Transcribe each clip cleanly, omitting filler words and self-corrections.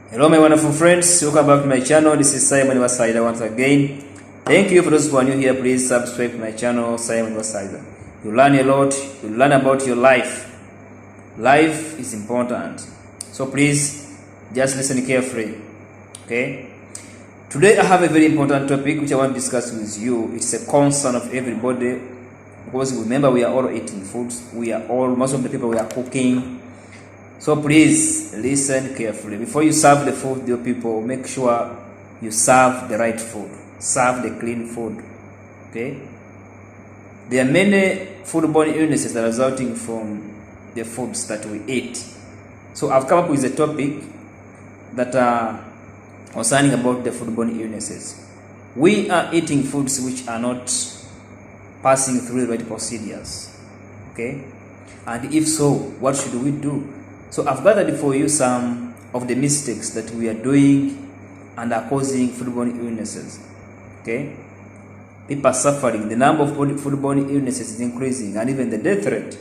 Hello my wonderful friends, welcome back to my channel. This is Simon Wasaida once again. Thank you for those who are new here. Please subscribe to my channel, Simon Wasaida. You learn a lot, you learn about your life. Life is important, so please just listen carefully. Okay, today I have a very important topic which I want to discuss with you. It's a concern of everybody, because remember, we are all eating foods. Most of the people, we are cooking. So please listen carefully. Before you serve the food, dear people, make sure you serve the right food. Serve the clean food. Okay? There are many foodborne illnesses that are resulting from the foods that we eat. So I've come up with a topic that are concerning about the foodborne illnesses. We are eating foods which are not passing through the right procedures. Okay? And if so, what should we do? So I've gathered for you some of the mistakes that we are doing and are causing foodborne illnesses. Okay? People are suffering. The number of foodborne illnesses is increasing, and even the death rate.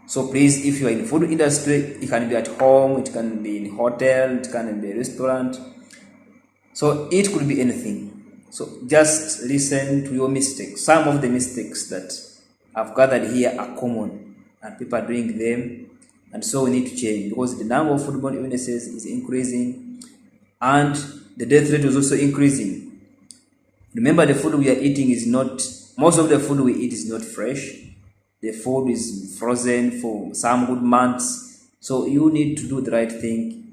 So please, if you are in the food industry, it can be at home, it can be in a hotel, it can be a restaurant. So it could be anything. So just listen to your mistakes. Some of the mistakes that I've gathered here are common, and people are doing them. And so we need to change, because the number of foodborne illnesses is increasing and the death rate is also increasing. Remember, the food we are eating is not, most of the food we eat is not fresh. The food is frozen for some good months. So you need to do the right thing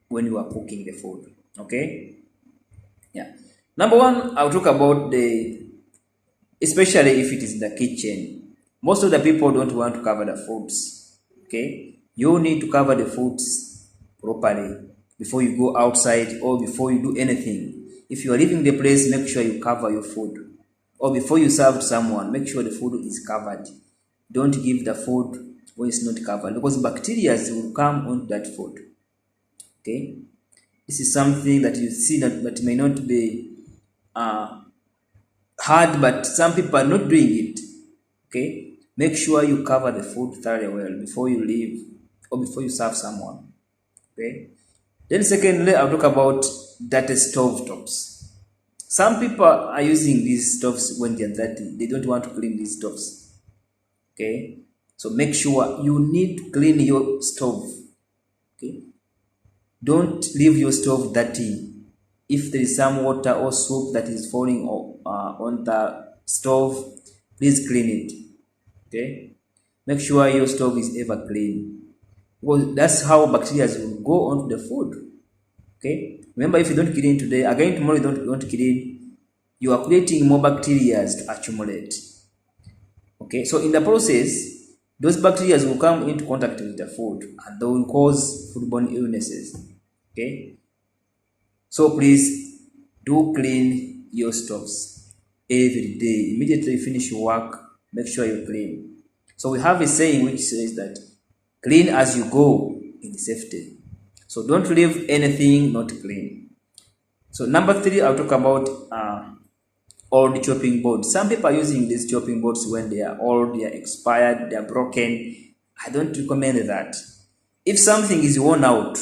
when you are cooking the food. Okay? Yeah. Number one, I'll talk about especially if it is in the kitchen. Most of the people don't want to cover the foods. Okay, you need to cover the foods properly before you go outside or before you do anything. If you are leaving the place, make sure you cover your food. Or before you serve someone, make sure the food is covered. Don't give the food when it's not covered, because bacteria will come on that food. Okay, this is something that you see that may not be hard, but some people are not doing it. Okay. Make sure you cover the food thoroughly well before you leave or before you serve someone. Okay. Then secondly, I'll talk about dirty stove tops. Some people are using these stoves when they're dirty. They don't want to clean these stoves. Okay. So make sure you need to clean your stove. Okay. Don't leave your stove dirty. If there is some water or soap that is falling on the stove, please clean it. Okay, make sure your stove is ever clean, because that's how bacteria will go onto the food. Okay, remember, if you don't clean today, again tomorrow you don't clean, you are creating more bacteria to accumulate. Okay, so in the process, those bacteria will come into contact with the food and they will cause foodborne illnesses. Okay, so please do clean your stoves every day. Immediately you finish your work, make sure you clean. So we have a saying which says that clean as you go in safety. So don't leave anything not clean. So number three, I'll talk about old chopping boards. Some people are using these chopping boards when they are old, they are expired, they are broken. I don't recommend that. If something is worn out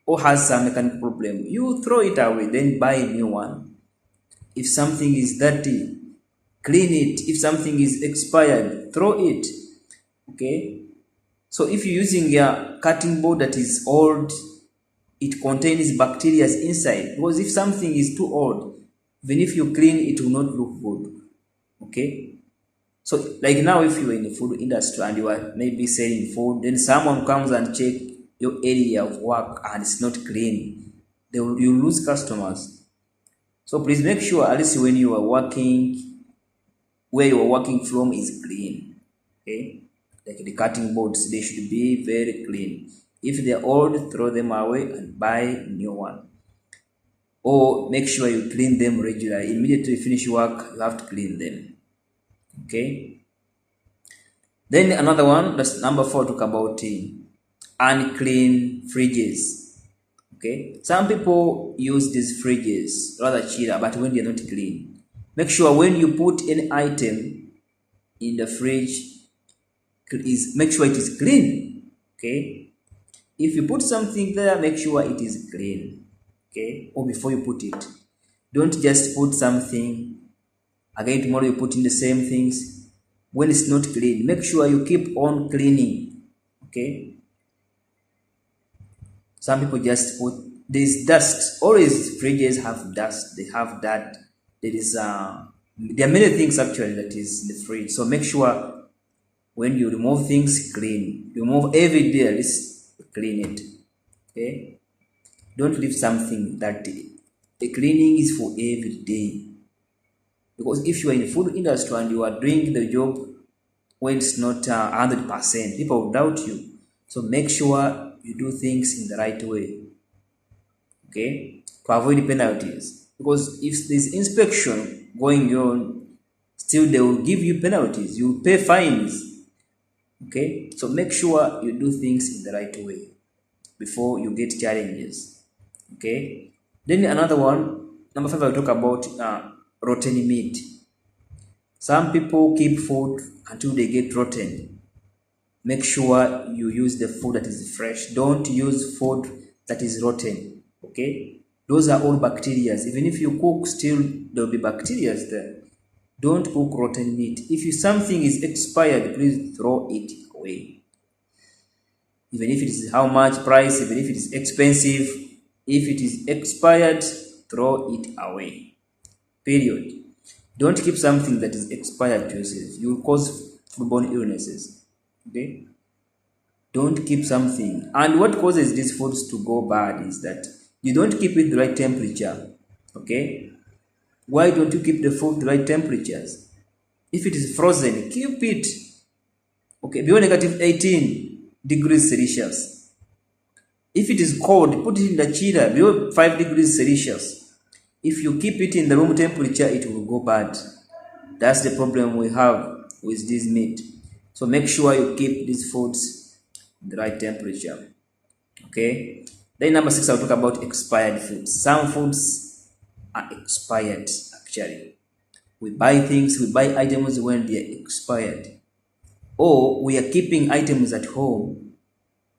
or has some mechanical problem, you throw it away, then buy a new one. If something is dirty, clean it. If something is expired, throw it. Okay, so if you're using a cutting board that is old, it contains bacteria inside, because if something is too old, even if you clean it, will not look good. Okay, so like now, if you are in the food industry and you are maybe selling food, then someone comes and check your area of work and it's not clean, you lose customers. So please make sure at least when you are working, where you are working from is clean. Okay, like the cutting boards, they should be very clean. If they're old, throw them away and buy a new one. Or make sure you clean them regularly. Immediately you finish work, you have to clean them. Okay. Then another one, that's number 4, talk about unclean fridges. Okay. Some people use these fridges rather chiller, but when they're not clean, make sure when you put any item in the fridge, make sure it is clean. Okay, If you put something there, make sure it is clean, okay? Or before you put it, don't just put something again tomorrow you put in the same things when it's not clean. Make sure you keep on cleaning, okay? Some people just put, there's dust. Always fridges have dust. They have that. There are many things actually that is in the fridge. So make sure when you remove things, clean. Remove every day, at least clean it. Okay? Don't leave something dirty. The cleaning is for every day. Because if you are in the food industry and you are doing the job when it's not 100%, people will doubt you. So make sure you do things in the right way. Okay? To avoid penalties. Because if there's inspection going on, still they will give you penalties. You will pay fines. Okay? So make sure you do things in the right way before you get challenges. Okay? Then another one, number 5, I'll talk about rotten meat. Some people keep food until they get rotten. Make sure you use the food that is fresh. Don't use food that is rotten. Okay? Those are all bacteria. Even if you cook, still there will be bacteria there. Don't cook rotten meat. If something is expired, please throw it away. Even if it is how much price, even if it is expensive, if it is expired, throw it away. Period. Don't keep something that is expired to yourself. You will cause foodborne illnesses. Okay? Don't keep something. And what causes these foods to go bad is that you don't keep it the right temperature. Okay? Why don't you keep the food the right temperatures? If it is frozen, keep it below negative 18 degrees Celsius. If it is cold, put it in the chiller below 5 degrees Celsius. If you keep it in the room temperature, it will go bad. That's the problem we have with this meat. So make sure you keep these foods the right temperature. Okay? Then number 6, I'll talk about expired foods. Some foods are expired actually. We buy items when they are expired. Or we are keeping items at home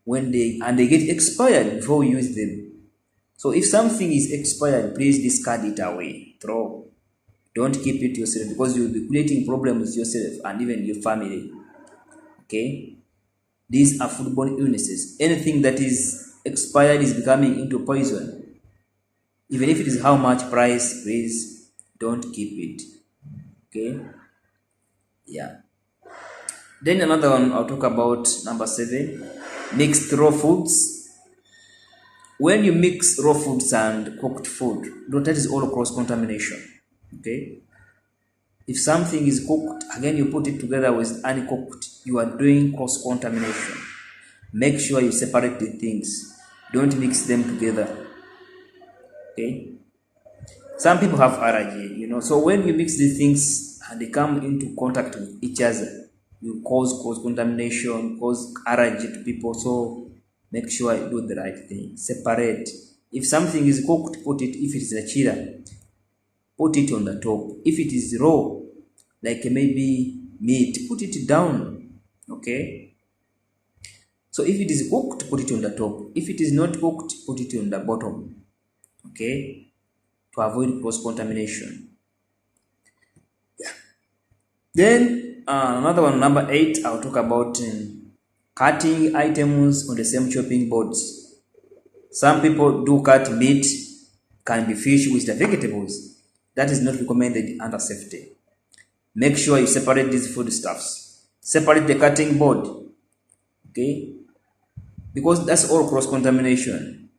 when they get expired before we use them. So if something is expired, please discard it away. Throw. Don't keep it yourself because you'll be creating problems yourself and even your family. Okay? These are foodborne illnesses. Anything that is expired is becoming into poison. Even if it is how much price, please don't keep it. Okay? Yeah. Then another one I'll talk about, number 7, mixed raw foods. When you mix raw foods and cooked food, that is all cross-contamination. Okay? If something is cooked, again you put it together with uncooked, you are doing cross-contamination. Make sure you separate the things. Don't mix them together. Okay? Some people have allergy, so when you mix these things and they come into contact with each other, you cause cross-contamination, cause allergy to people. So make sure you do the right thing. Separate. If something is cooked, put it, if it is a chiller, put it on the top. If it is raw, like maybe meat, put it down. Okay? So if it is cooked, put it on the top. If it is not cooked, put it on the bottom. Okay? To avoid cross-contamination. Yeah. Then another one, number 8, I'll talk about cutting items on the same chopping boards. Some people do cut meat, can be fish with the vegetables. That is not recommended under safety. Make sure you separate these foodstuffs. Separate the cutting board. Okay? Because that's all cross-contamination.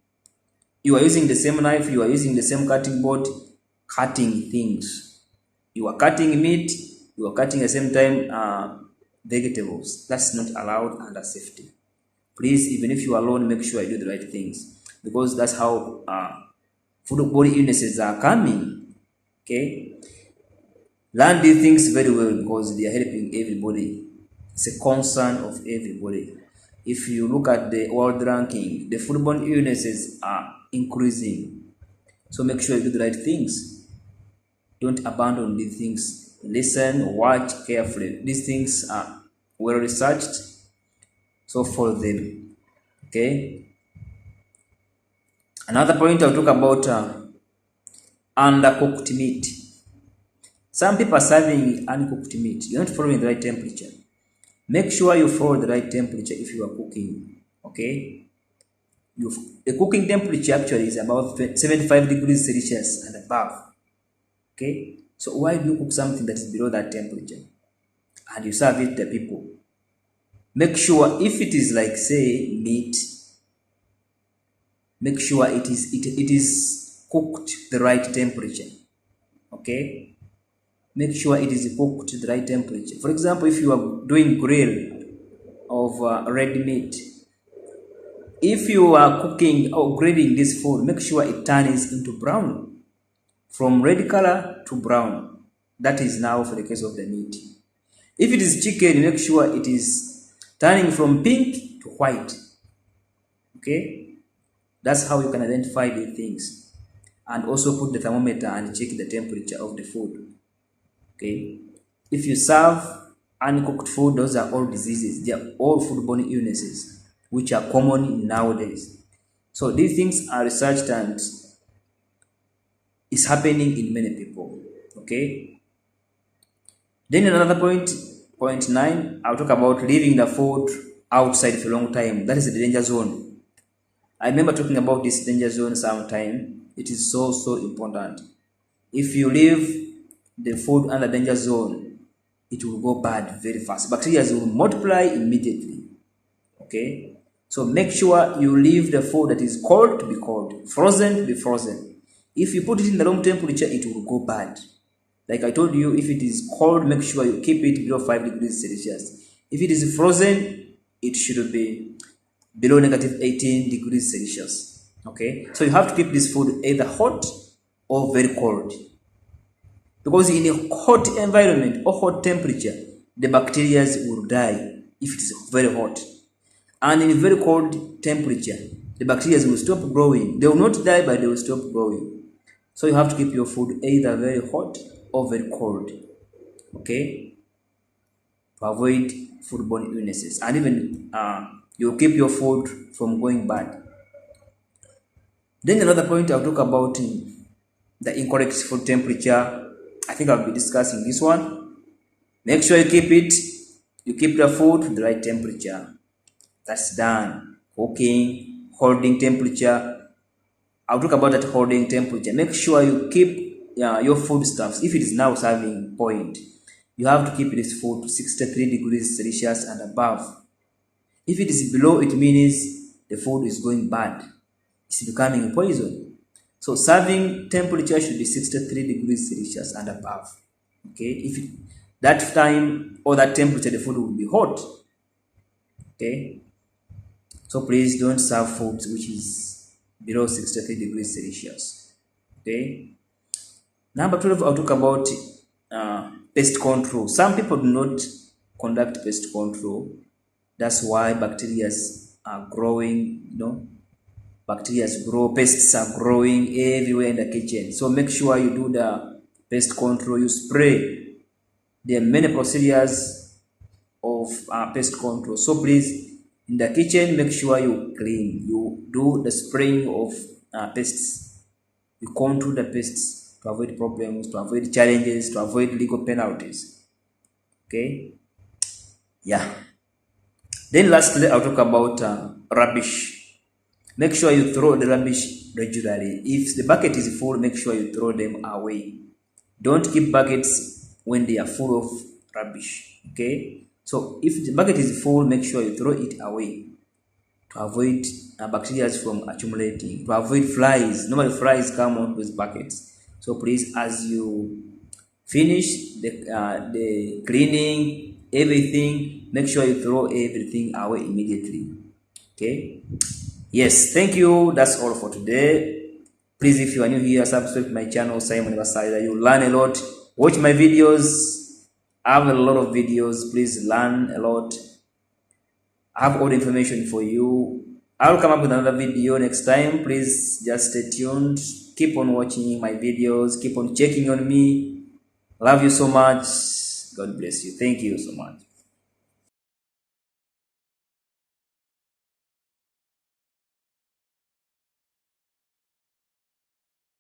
You are using the same knife, you are using the same cutting board, cutting things. You are cutting meat, you are cutting at the same time vegetables. That's not allowed under safety. Please, even if you are alone, make sure you do the right things. Because that's how foodborne illnesses are coming. Okay? Learn these things very well because they are helping everybody. It's a concern of everybody. If you look at the world ranking, the foodborne illnesses are increasing. So make sure you do the right things. Don't abandon these things. Listen, watch carefully. These things are well researched. So follow them. Okay? Another point I'll talk about undercooked meat. Some people are serving uncooked meat. You're not following the right temperature. Make sure you follow the right temperature if you are cooking. Okay? The cooking temperature actually is about 75 degrees Celsius and above. Okay? So why do you cook something that is below that temperature and you serve it to the people? Make sure if it is like say meat, make sure it is cooked the right temperature. Okay? Make sure it is cooked to the right temperature. For example, if you are doing grill of red meat, if you are cooking or grilling this food, make sure it turns into brown, from red color to brown. That is now for the case of the meat. If it is chicken, make sure it is turning from pink to white. Okay, that's how you can identify the things, and also put the thermometer and check the temperature of the food. Okay, if you serve uncooked food, those are all diseases. They are all foodborne illnesses, which are common nowadays. So these things are researched and is happening in many people. Okay. Then another point 9, I'll talk about leaving the food outside for a long time. That is the danger zone. I remember talking about this danger zone sometime. It is so important. If you leave the food under danger zone, it will go bad very fast. Bacteria will multiply immediately. Okay, so make sure you leave the food that is cold to be cold, frozen to be frozen. If you put it in the room temperature, it will go bad. Like I told you, if it is cold, make sure you keep it below 5 degrees Celsius. If it is frozen, it should be below negative 18 degrees Celsius. Okay, so you have to keep this food either hot or very cold. Because in a hot environment or hot temperature, the bacteria will die if it is very hot. And in a very cold temperature, the bacteria will stop growing. They will not die, but they will stop growing. So you have to keep your food either very hot or very cold. Okay? To avoid foodborne illnesses. And even you'll keep your food from going bad. Then another point I'll talk about the incorrect food temperature. I think I'll be discussing this one. Make sure you keep the food to the right temperature. That's done. Cooking, holding temperature. I'll talk about that holding temperature. Make sure you keep your foodstuffs. If it is now serving point, you have to keep this food to 63 degrees Celsius and above. If it is below, it means the food is going bad. It's becoming poison. So serving temperature should be 63 degrees Celsius and above. Okay, if that time or that temperature, the food will be hot. Okay, so please don't serve foods which is below 63 degrees Celsius. Okay, number 12, I'll talk about pest control. Some people do not conduct pest control. That's why bacteria are growing, bacteria grow, pests are growing everywhere in the kitchen. So make sure you do the pest control. You spray. There are many procedures of pest control. So please, in the kitchen, make sure you clean. You do the spraying of pests. You control the pests to avoid problems, to avoid challenges, to avoid legal penalties. Okay? Yeah. Then lastly, I'll talk about rubbish. Make sure you throw the rubbish regularly. If the bucket is full, make sure you throw them away. Don't keep buckets when they are full of rubbish. Okay? So if the bucket is full, make sure you throw it away to avoid bacteria from accumulating, to avoid flies. Normally flies come on with buckets. So please, as you finish the cleaning, everything, make sure you throw everything away immediately. Okay? Yes, thank you. That's all for today. Please, if you are new here, subscribe to my channel, Simon Basada. You learn a lot. Watch my videos. I have a lot of videos. Please learn a lot. I have all the information for you. I'll come up with another video next time. Please just stay tuned. Keep on watching my videos. Keep on checking on me. Love you so much. God bless you. Thank you so much.